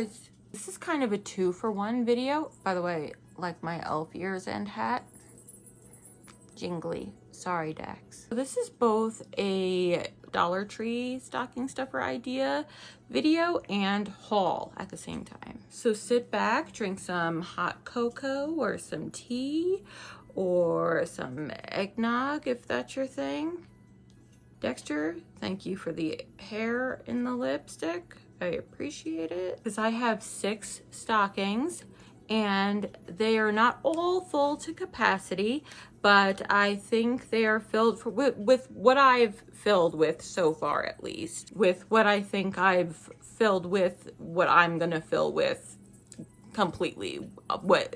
guys, this is kind of a 2-for-1 video. By the way, like my elf ears and hat. Jingly. Sorry, Dax. So this is both a Dollar Tree stocking stuffer idea video and haul at the same time. So sit back, drink some hot cocoa or some tea or some eggnog if that's your thing. Dexter, thank you for the hair in the lipstick. I appreciate it. Because I have 6 stockings and they are not all full to capacity, but I think they are filled with what I've filled with so far, at least. With what I think I've filled with, what I'm gonna fill with completely. What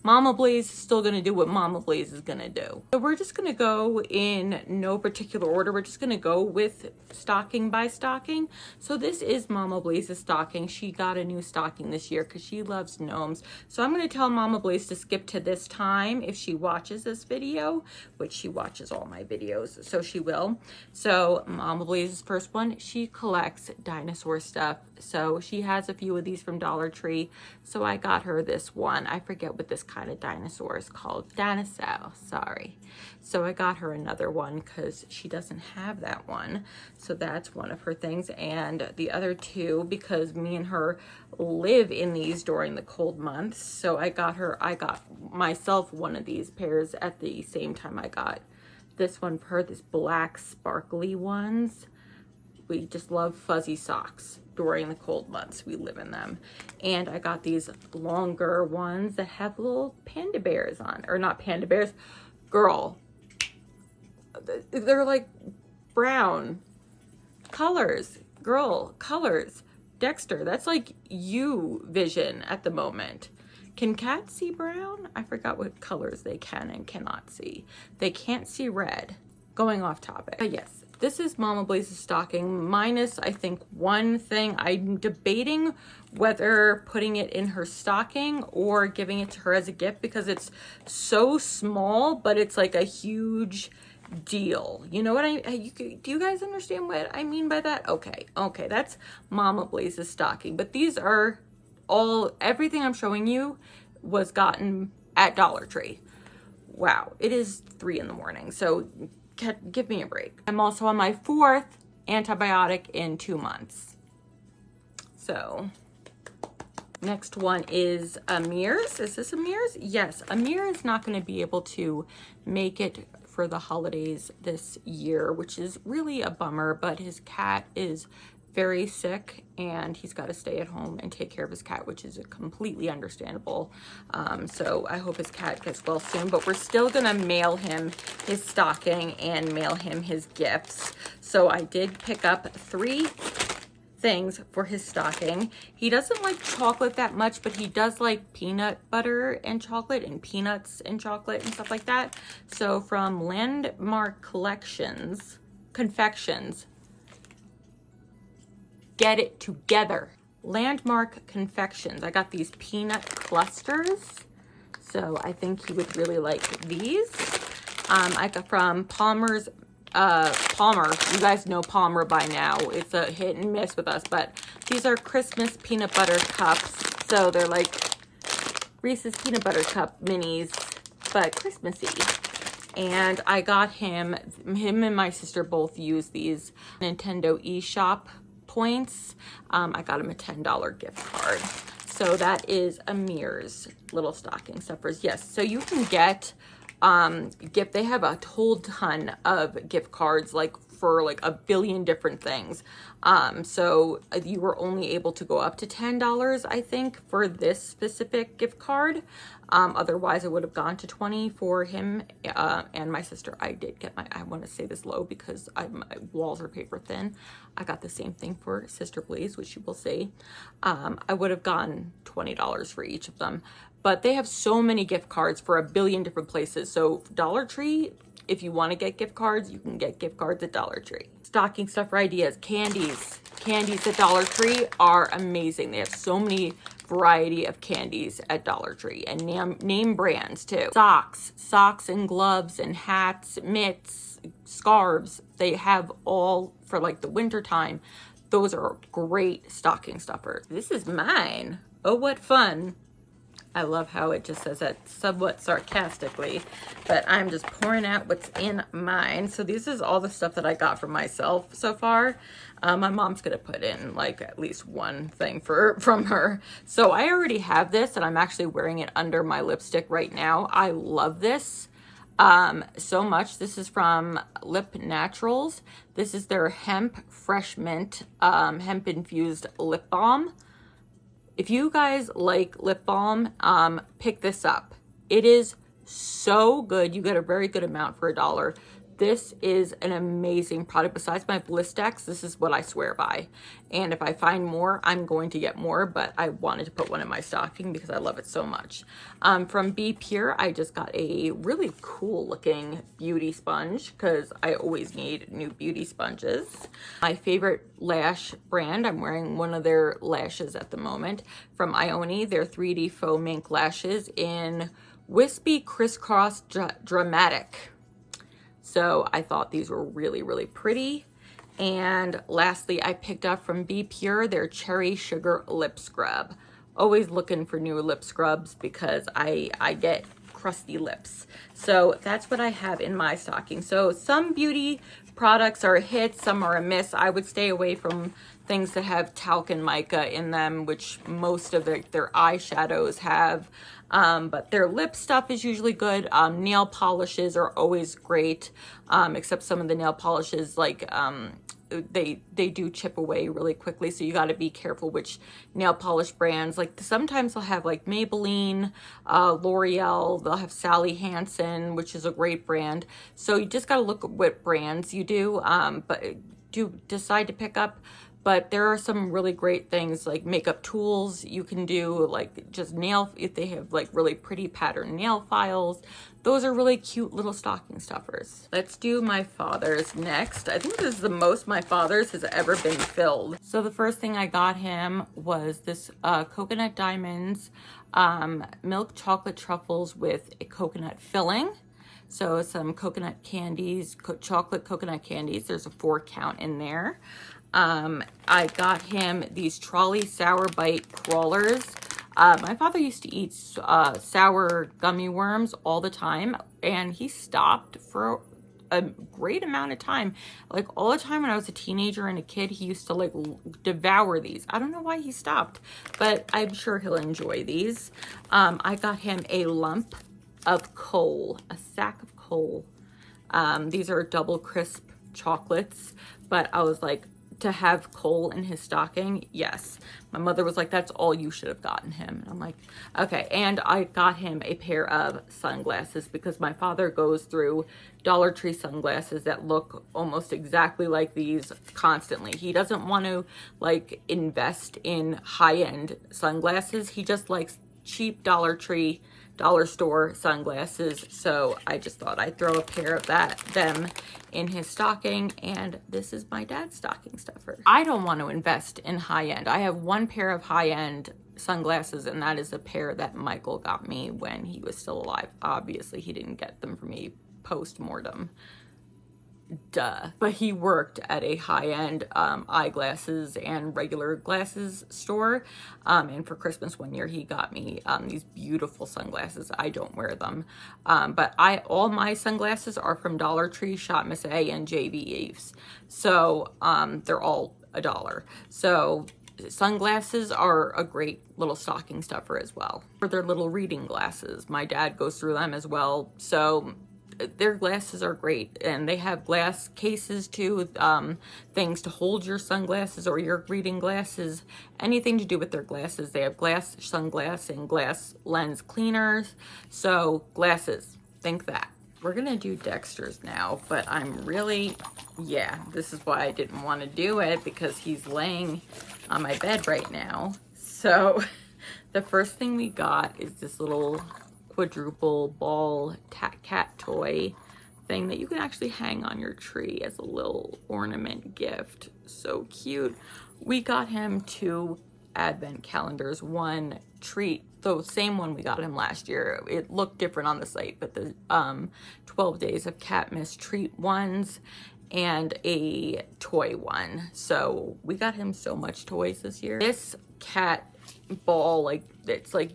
Mama Blaze is still gonna do what Mama Blaze is gonna do. So we're just gonna go in no particular order. We're just gonna go with stocking by stocking. So this is Mama Blaze's stocking. She got a new stocking this year because she loves gnomes. So I'm gonna tell Mama Blaze to skip to this time if she watches this video, which she watches all my videos, so she will. So Mama Blaze's first one, she collects dinosaur stuff. So she has a few of these from Dollar Tree. So I got her this one. I forget what this kind of dinosaur is called. Dinosaur, sorry. So I got her another one because she doesn't have that one. So that's one of her things. And the other 2, because me and her live in these during the cold months. So I got myself one of these pairs at the same time I got this one for her, this black sparkly ones. We just love fuzzy socks during the cold months. We live in them. And I got these longer ones that have little panda bears on, or not panda bears, girl. They're like brown colors, girl colors. Dexter, that's like you vision at the moment. Can cats see brown? I forgot what colors they can and cannot see. They can't see red. Going off topic. But yes, this is Mama Blaze's stocking, minus I think one thing. I'm debating whether putting it in her stocking or giving it to her as a gift because it's so small, but it's like a huge deal. You know what do you guys understand what I mean by that? Okay, that's Mama Blaze's stocking. But these are everything I'm showing you was gotten at Dollar Tree. Wow, it is 3 in the morning, so give me a break. I'm also on my 4th antibiotic in 2 months. So next one is Amir's. Is this Amir's? Yes, Amir is not going to be able to make it for the holidays this year, which is really a bummer, but his cat is very sick and he's got to stay at home and take care of his cat, which is completely understandable. So I hope his cat gets well soon, but we're still gonna mail him his stocking and mail him his gifts. So I did pick up 3 things for his stocking. He doesn't like chocolate that much, but he does like peanut butter and chocolate and peanuts and chocolate and stuff like that. So from Landmark Confections, get it together. Landmark Confections. I got these peanut clusters. So I think he would really like these. I got from Palmer's, Palmer. You guys know Palmer by now. It's a hit and miss with us, but these are Christmas peanut butter cups. So they're like Reese's peanut butter cup minis, but Christmassy. And I got him and my sister both use these Nintendo eShop points. I got him a $10 gift card. So that is Amir's little stocking stuffers. Yes, so you can get they have a whole ton of gift cards, like for like a billion different things. So you were only able to go up to $10, I think, for this specific gift card. Otherwise, it would have gone to $20 for him and my sister. I did get I want to say this low because my walls are paper thin. I got the same thing for Sister Blaze, which you will see. I would have gone $20 for each of them. But they have so many gift cards for a billion different places. So Dollar Tree, if you want to get gift cards, you can get gift cards at Dollar Tree. Stocking stuffer ideas, candies. Candies at Dollar Tree are amazing. They have so many variety of candies at Dollar Tree and name brands too. Socks and gloves and hats, mitts, scarves. They have all for like the winter time. those are great stocking stuffers. This is mine. Oh, what fun. I love how it just says that somewhat sarcastically, but I'm just pouring out what's in mine. So this is all the stuff that I got for myself so far. My mom's gonna put in like at least one thing from her. So I already have this, and I'm actually wearing it under my lipstick right now. I love this so much. This is from Lip Naturals. This is their hemp fresh mint hemp infused lip balm. If you guys like lip balm, pick this up. It is so good. You get a very good amount for $1. This is an amazing product. Besides my BlaizeTube, this is what I swear by. And if I find more, I'm going to get more, but I wanted to put one in my stocking because I love it so much. From Be Pure, I just got a really cool looking beauty sponge because I always need new beauty sponges. My favorite lash brand, I'm wearing one of their lashes at the moment, from Ioni, their 3D faux mink lashes in Wispy Crisscross Dramatic. So I thought these were really, really pretty. And lastly, I picked up from Be Pure their Cherry Sugar Lip Scrub. Always looking for new lip scrubs because I get crusty lips. So that's what I have in my stocking. So some beauty products are a hit, some are a miss. I would stay away from things that have talc and mica in them, which most of their eyeshadows have. But their lip stuff is usually good. Nail polishes are always great, except some of the nail polishes, like they do chip away really quickly, so you got to be careful which nail polish brands. Like sometimes they'll have like Maybelline, L'Oreal, they'll have Sally Hansen, which is a great brand. So you just got to look at what brands you do, but do decide to pick up. But there are some really great things like makeup tools you can do, like just nail, if they have like really pretty pattern nail files. Those are really cute little stocking stuffers. Let's do my father's next. I think this is the most my father's has ever been filled. So the first thing I got him was this Coconut Diamonds milk chocolate truffles with a coconut filling. So some coconut candies, chocolate coconut candies. There's a 4 count in there. I got him these Trolley Sour Bite crawlers. My father used to eat sour gummy worms all the time, and he stopped for a great amount of time. Like all the time when I was a teenager and a kid, he used to like devour these. I don't know why he stopped, but I'm sure he'll enjoy these. I got him a lump of coal, a sack of coal. These are double crisp chocolates, but I was like, to have coal in his stocking, yes. My mother was like, that's all you should have gotten him. And I'm like, okay. And I got him a pair of sunglasses because my father goes through Dollar Tree sunglasses that look almost exactly like these constantly. He doesn't want to like invest in high-end sunglasses. He just likes cheap Dollar Tree, dollar store sunglasses. So I just thought I'd throw a pair of them in his stocking, and this is my dad's stocking stuffer. I don't want to invest in high-end. I have one pair of high-end sunglasses, and that is a pair that Michael got me when he was still alive. Obviously he didn't get them for me post-mortem, duh. But he worked at a high-end eyeglasses and regular glasses store, and for Christmas one year he got me these beautiful sunglasses. I don't wear them, but all my sunglasses are from Dollar Tree, Shop Miss A, and JV Eves. So they're all $1. So sunglasses are a great little stocking stuffer as well. For their little reading glasses, my dad goes through them as well. So their glasses are great, and they have glass cases too, things to hold your sunglasses or your reading glasses, anything to do with their glasses. They have glass sunglass and glass lens cleaners. So glasses, think that. We're gonna do Dexter's now, but I'm really, yeah, this is why I didn't want to do it, because he's laying on my bed right now. So the first thing we got is this little quadruple ball cat toy thing that you can actually hang on your tree as a little ornament gift. So cute. We got him 2 advent calendars, 1 treat, the same one we got him last year. It looked different on the site, but the 12 days of Catmas treat ones, and a toy one. So we got him so much toys this year. This cat ball, like, it's like,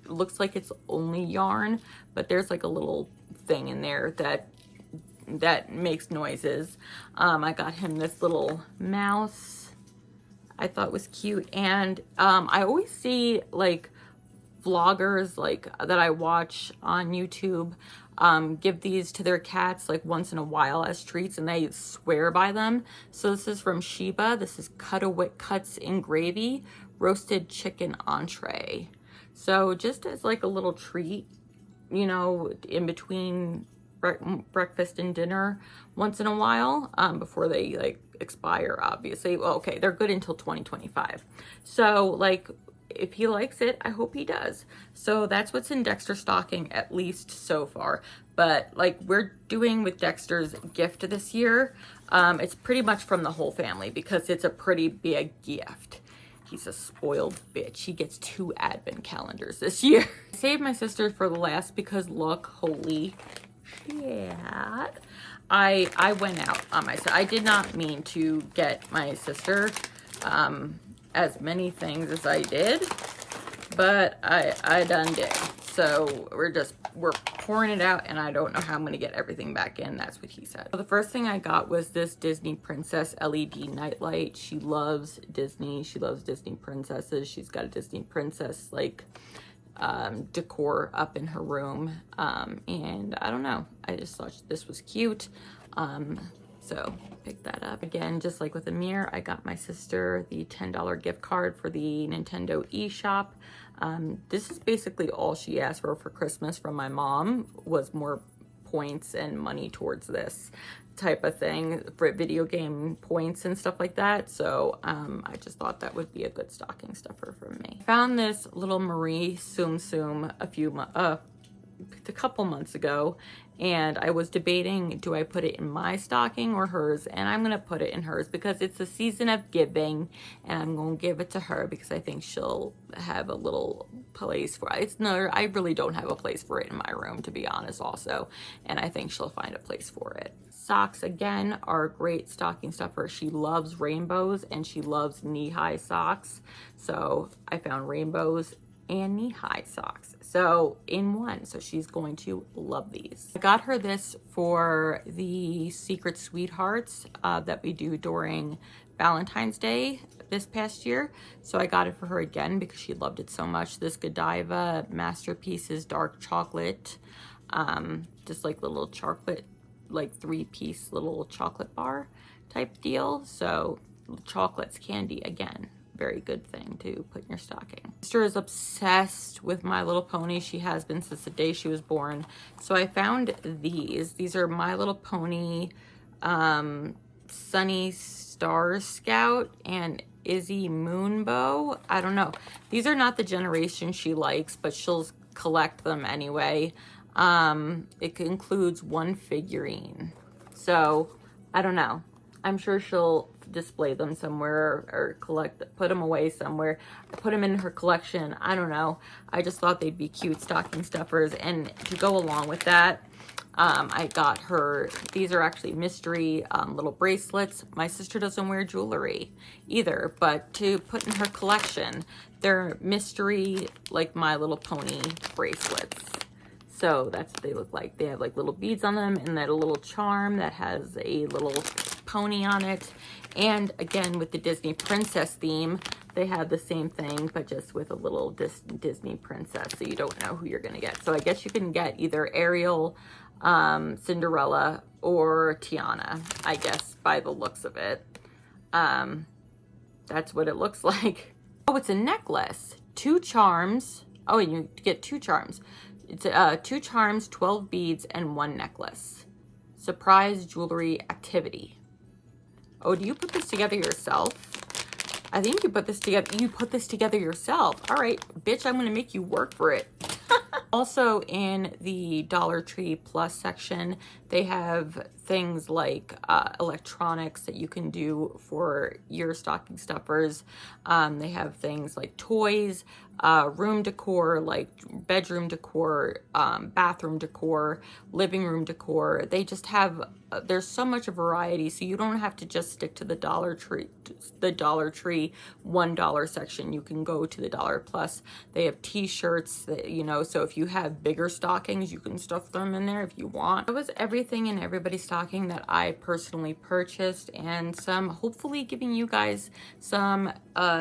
looks like it's only yarn, but there's like a little thing in there that makes noises. I got him this little mouse I thought was cute. And I always see like vloggers like that I watch on YouTube give these to their cats like once in a while as treats, and they swear by them. So this is from Sheba. This is cuts in gravy, roasted chicken entree. So just as like a little treat, you know, in between breakfast and dinner once in a while, before they like expire, obviously. Well, okay, they're good until 2025. So like, if he likes it, I hope he does. So that's what's in Dexter's stocking, at least so far. But like we're doing with Dexter's gift this year, it's pretty much from the whole family because it's a pretty big gift. He's a spoiled bitch. He gets 2 advent calendars this year. I saved my sister for the last because look, holy shit. I went out on myself. I did not mean to get my sister as many things as I did, but I done did. So we're pouring it out, and I don't know how I'm gonna get everything back in. That's what he said. So the first thing I got was this Disney Princess LED nightlight. She loves Disney. She loves Disney princesses. She's got a Disney princess like decor up in her room, and I don't know, I just thought this was cute, so picked that up. Again, just like with Amir, I got my sister the $10 gift card for the Nintendo eShop. This is basically all she asked for Christmas from my mom, was more points and money towards this type of thing for video game points and stuff like that. So I just thought that would be a good stocking stuffer for me. Found this little Marie Tsum Tsum a couple months ago, and I was debating, do I put it in my stocking or hers? And I'm gonna put it in hers because it's a season of giving, and I'm gonna give it to her because I think she'll have a little place for it. I really don't have a place for it in my room, to be honest, also, and I think she'll find a place for it. Socks, again, are a great stocking stuffer. She loves rainbows and she loves knee-high socks, so I found rainbows and knee-high socks, so in one, so she's going to love these. I got her this for the Secret Sweethearts that we do during Valentine's Day this past year, so I got it for her again because she loved it so much. This Godiva Masterpieces dark chocolate, just like the little chocolate, like 3-piece little chocolate bar type deal. So chocolates, candy, again, very good thing to put in your stocking. Sister is obsessed with My Little Pony. She has been since the day she was born. So I found these. These are My Little Pony Sunny Star Scout and Izzy Moonbow. I don't know. These are not the generation she likes, but she'll collect them anyway. It includes 1 figurine. So I don't know. I'm sure she'll display them somewhere or put them away somewhere, put them in her collection. I don't know. I just thought they'd be cute stocking stuffers. And to go along with that, I got her, these are actually mystery little bracelets. My sister doesn't wear jewelry either, but to put in her collection, they're mystery, like My Little Pony bracelets. So that's what they look like. They have like little beads on them and that a little charm that has a little pony on it. And again, with the Disney princess theme, they have the same thing, but just with a little Disney princess, so you don't know who you're gonna get. So I guess you can get either Ariel, Cinderella, or Tiana, I guess, by the looks of it. That's what it looks like. Oh, it's a necklace. 2 charms. Oh, and you get 2 charms. It's 2 charms, 12 beads, and 1 necklace. Surprise jewelry activity. Oh, do you put this together yourself? I think you put this together. You put this together yourself. All right, bitch, I'm gonna make you work for it. Also in the Dollar Tree Plus section, they have things like electronics that you can do for your stocking stuffers. They have things like toys, room decor, like bedroom decor, bathroom decor, living room decor. They just have, there's so much variety, so you don't have to just stick to the Dollar Tree $1 section. You can go to the Dollar Plus. They have t-shirts that, you know, so if you have bigger stockings, you can stuff them in there if you want. That was everything in everybody's stocking that I personally purchased, and some, hopefully giving you guys some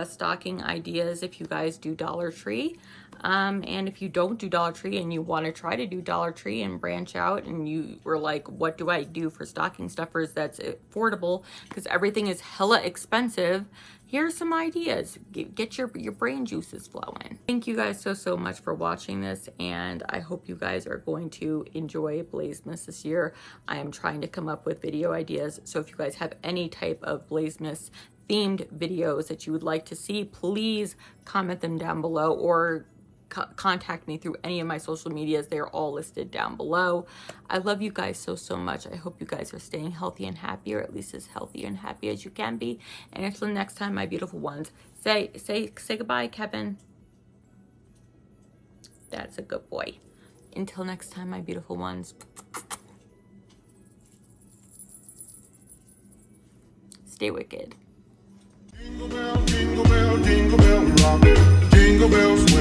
stocking ideas if you guys do Dollar Tree. And if you don't do Dollar Tree and you want to try to do Dollar Tree and branch out, and you were like, what do I do for stocking stuffers that's affordable, because everything is hella expensive, here's some ideas. Get your brain juices flowing. Thank you guys so much for watching this, and I hope you guys are going to enjoy BlaizeMass this year. I am trying to come up with video ideas, so if you guys have any type of BlaizeMass themed videos that you would like to see, please comment them down below, or contact me through any of my social medias. They're all listed down below. I love you guys so much. I hope you guys are staying healthy and happy, or at least as healthy and happy as you can be. And until next time, my beautiful ones, say goodbye, Kevin. That's a good boy. Until next time, my beautiful ones, stay wicked. Jingle bell, jingle bell, jingle bell rock. Jingle bells.